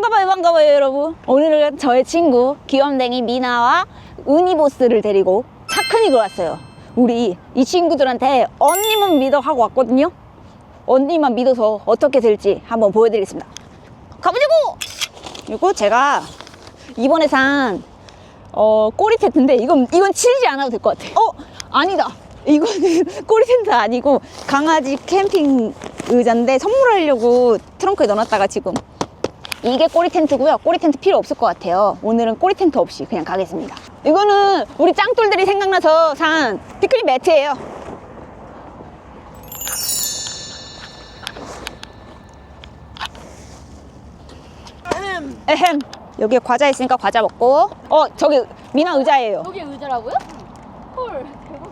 반가워요 여러분. 오늘은 저의 친구 귀염댕이 미나와 은희보스를 데리고 차크닉을 왔어요. 우리 이 친구들한테 언니만 믿어 하고 왔거든요. 언니만 믿어서 어떻게 될지 한번 보여드리겠습니다. 가보자고! 그리고 제가 이번에 산 꼬리 텐트인데 이건 치지 않아도 될 것 같아. 아니다. 이거는 꼬리 텐트 아니고 강아지 캠핑 의자인데 선물하려고 트렁크에 넣어놨다가 지금 이게 꼬리 텐트고요. 꼬리 텐트 필요 없을 것 같아요. 오늘은 꼬리 텐트 없이 그냥 가겠습니다. 이거는 우리 짱돌들이 생각나서 산 피크닉 매트예요. 에헴. 여기에 과자 있으니까 과자 먹고. 저기 미나 의자예요. 여기 의자라고요? 헐, 대박.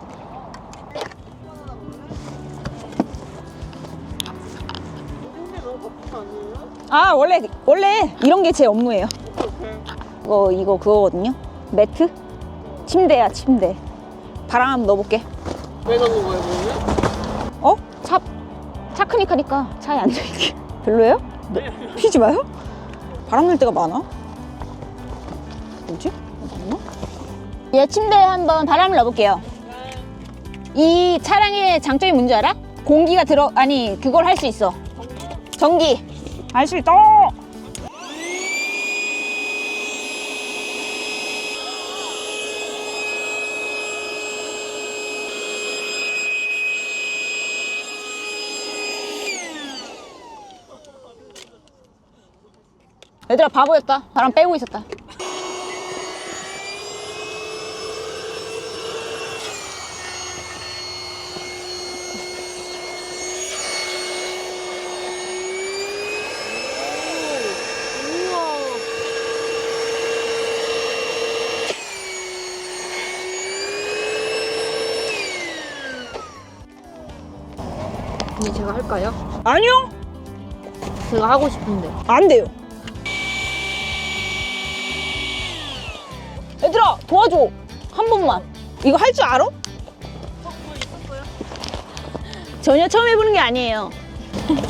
아 원래 이런 게 제 업무예요. 이거 그거거든요. 매트? 침대야 침대. 바람 한번 넣어볼게. 왜 넣는 거예요, 그러면? 차크닉 하니까 차에 앉아있게. 별로예요? 네. 피지 마요? 바람 날 때가 많아. 뭐지? 잠깐만. 얘 침대에 한번 바람을 넣어볼게요. 이 차량의 장점이 뭔지 알아? 공기가 그걸 할 수 있어. 전기. 할 수 있다. 얘들아 바보였다. 바람 빼고 있었다. 언니 제가 할까요? 아니요. 제가 하고 싶은데. 안 돼요. 얘들아 도와줘. 한 번만. 이거 할 줄 알아? 전혀 처음 해보는 게 아니에요.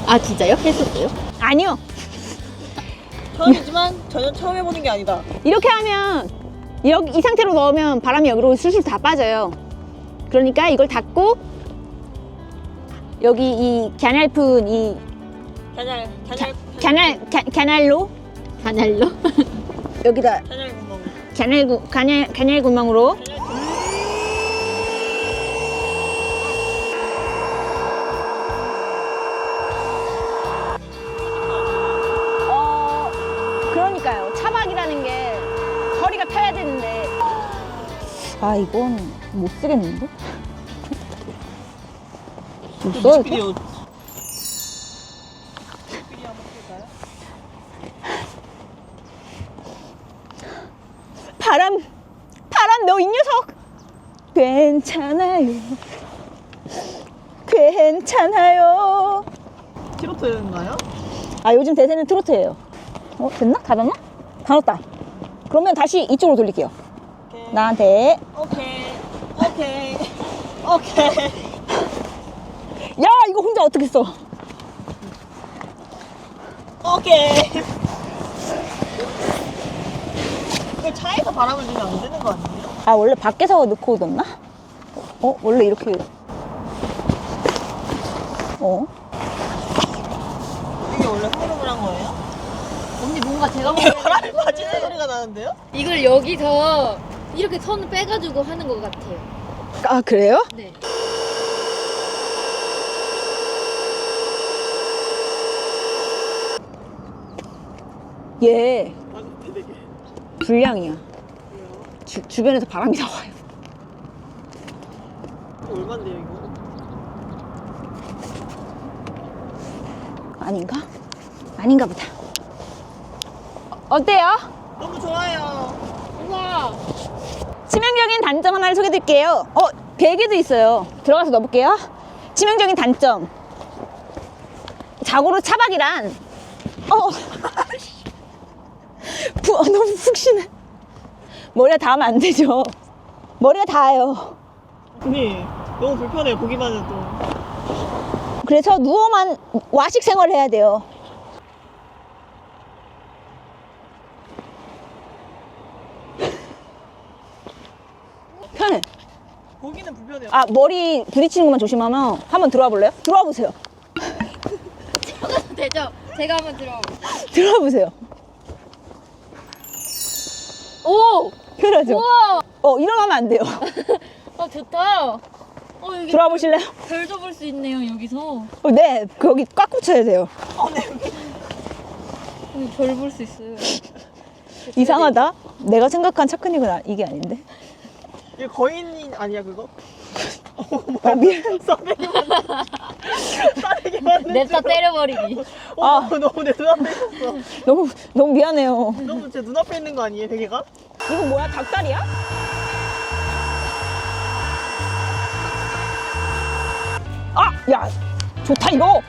아 진짜요? 했었어요? 아니요. 처음이지만 전혀 처음 해보는 게 아니다. 이렇게 하면 이 상태로 넣으면 바람이 여기로 술술 다 빠져요. 그러니까 이걸 닫고 여기 이 갸냘픈 이 갸냘로 가날로? 여기다 갸냘 구멍으로 그러니까요. 차박이라는 게 허리가 펴야 되는데 이건 못 쓰겠는데? 못 써? 뮤직비디오 바람 너 이 녀석 괜찮아요. 트로트인가요? 요즘 대세는 트로트예요. 됐나? 닫았나? 닫았다. 그러면 다시 이쪽으로 돌릴게요. 나한테 오케이. 야 이거 혼자 어떻게 써? 오케이. 이거 차에서 바람을 주면 안 되는 거 아니에요? 원래 밖에서 넣고 넣나? 원래 이렇게 이게 원래 흐름을 한 거예요? 언니 뭔가 제가 보기에는 바람이 빠지는 소리가 나는데요? 이걸 여기서 이렇게 손을 빼가지고 하는 것 같아요. 그래요? 네. 얘 되게. 불량이야. 주변에서 바람이 나와요. 얼만데요, 이거? 아닌가 보다. 어때요? 너무 좋아요. 우와. 치명적인 단점 하나를 소개해드릴게요. 베개도 있어요. 들어가서 넣어볼게요. 치명적인 단점. 자고로 차박이란 너무 푹신해. 머리가 닿으면 안 되죠. 머리가 닿아요. 언니, 너무 불편해요, 보기만 해도. 그래서 누워만 와식 생활을 해야 돼요. 여기는 불편해요. 아, 머리 부딪히는 것만 조심하면 한번 들어와 볼래요? 들어와 보세요. 되죠? 제가 한번 들어볼게요. 들어와 보세요. 오! 그러죠? 우와! 일어나면 안 돼요. 좋다. 여기 들어와 보실래요? 별도 볼 수 있네요, 여기서. 네, 거기 꽉 붙여야 돼요. 여기 별 볼 수 있어요. 이상하다. 내가 생각한 차크닉은 이게 아닌데. 이게 거인 아니야 그거? 미안. 싸대기 맞는 냅다 때려버리기. 너무 내 눈앞에 있었어. 너무 미안해요. 너무 제 눈앞에 있는 거 아니에요 베개가? 이거 뭐야? 닭다리야? 야, 좋다 이거.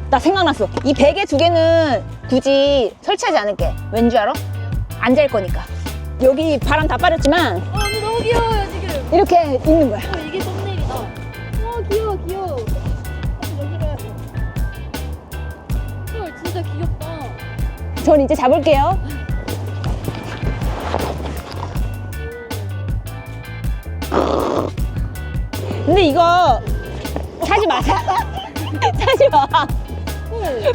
나 생각났어. 이 베개 2개는 굳이 설치하지 않을게. 왠지 알아? 안 잘 거니까. 여기 바람 다 빠졌지만 근데 너무 귀여워요, 지금. 이렇게 있는 거야. 이게 썸네일이다. 귀여워, 귀여워. 헐, 진짜 귀엽다. 전 이제 잡을게요. 근데 이거 차지 마. 차지 마.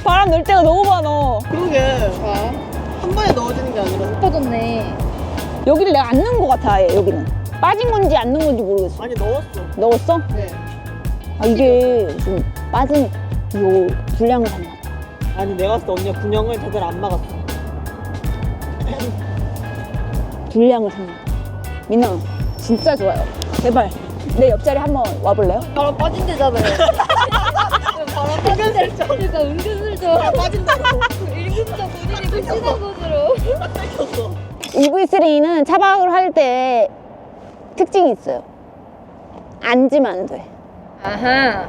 바람 넣을 때가 너무 많아. 그러게 한 번에 넣어지는 게 아니라 퍼졌네. 여기를 내가 안 넣은 것 같아. 얘, 여기는 빠진 건지 안 넣은 건지 모르겠어. 아니 넣었어. 넣었어? 네. 이게 좀 빠진 요 분량을 샀나 봐. 아니 내가 봤을 때 언니가 균형을 제대로 안 막았어. 분량을 샀나 봐. 민나 진짜 좋아요. 제발 내 옆자리 한번 와볼래요? 바람 빠진대잖아요. 바람 빠진대. 그러니까 은근슬쩍 빠진다고. 은근슬쩍 본인이 굿신한 곳으로. 뺏겼어. EV3는 차박을 할 때 특징이 있어요. 앉으면 안 돼. 아하.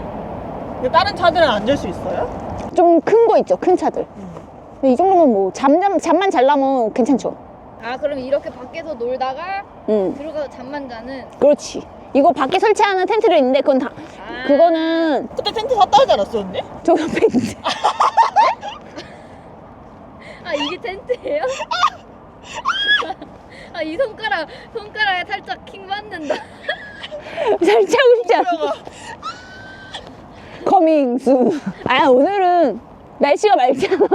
근데 다른 차들은 앉을 수 있어요? 좀 큰 거 있죠, 큰 차들. 근데 이 정도면 뭐 잠만 잘 나면 괜찮죠. 그럼 이렇게 밖에서 놀다가 응, 들어가서 잠만 자는. 그렇지. 이거 밖에 설치하는 텐트도 있는데 그건 다 그거는 그때 텐트 샀다 하지 않았어 언니? 저 옆에 있는데. 이게 텐트예요? 이 손가락에 살짝 킹 받는다. 살짝 웃자. 커밍 순. 오늘은 날씨가 맑잖아.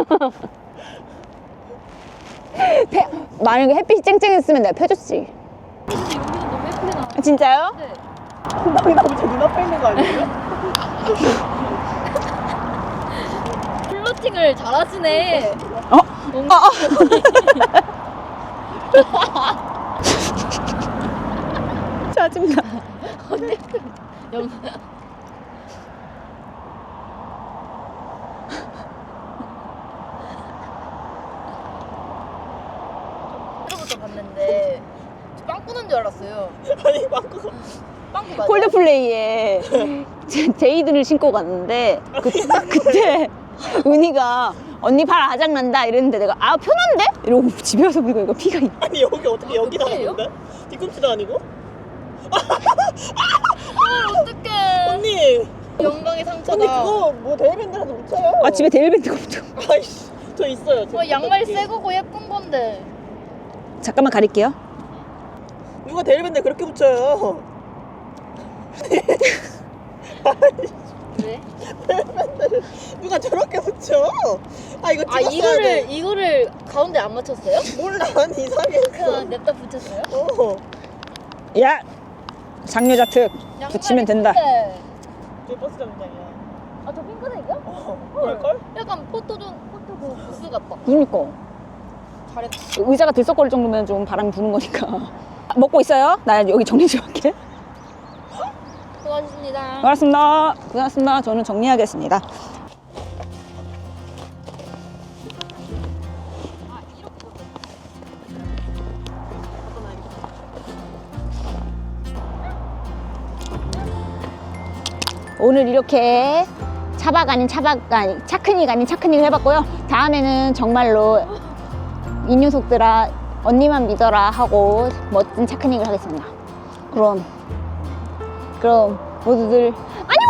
만약에 햇빛이 쨍쨍했으면 내가 펴줬지. 여기는 너무 예쁘게 나와. 진짜요? 네. 너무 제 눈앞에 있는 거 아니에요? 플로팅을 잘하시네. 짜증나. 들어부터 봤는데 저 빵꾸는 줄 알았어요. 아니 빵꾸가 빵꾸 맞아? 콜드플레이에 제이드를 신고 갔는데 그때 은희가 언니 발 아작난다 이랬는데 내가 편한데? 이러고 집에 와서 보니까 이거 피가 있. 아니 여기 어떻게 여기 어떡해요? 나왔는데? 뒤꿈치도 아니고? 어떡해. 언니 영광의 상처다. 언니 그거 뭐 데일밴드라도 묻혀요. 집에 데일밴드가 붙어. 아이씨 저 있어요. 양말 새 거고 예쁜 건데. 잠깐만 가릴게요. 누가 데일밴드 그렇게 붙여요? 왜? 데일밴드를 누가 저렇게 붙여? 이거 찍었어야 돼. 이거를 가운데 안 맞췄어요? 몰라 난 이상했어. 그냥 냅다 붙였어요? 야, 장려자 특 붙이면 된다. 저 버스 정류장이야. 저 핑크색이야? 그럴걸? 약간 포토 부스 같다. 그러니까 잘했다. 의자가 들썩거릴 정도면 좀 바람이 부는 거니까. 먹고 있어요? 나 여기 정리 좀 할게. 수고하셨습니다. 고맙습니다. 고맙습니다. 저는 정리하겠습니다. 오늘 이렇게 차크닉 아닌 차크닉을 해봤고요. 다음에는 정말로 이 녀석들아 언니만 믿어라 하고 멋진 차크닉을 하겠습니다. 그럼 모두들 안녕!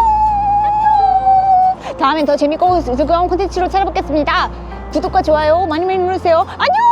다음엔 더 재밌고 즐거운 콘텐츠로 찾아뵙겠습니다. 구독과 좋아요 많이 눌러주세요. 안녕!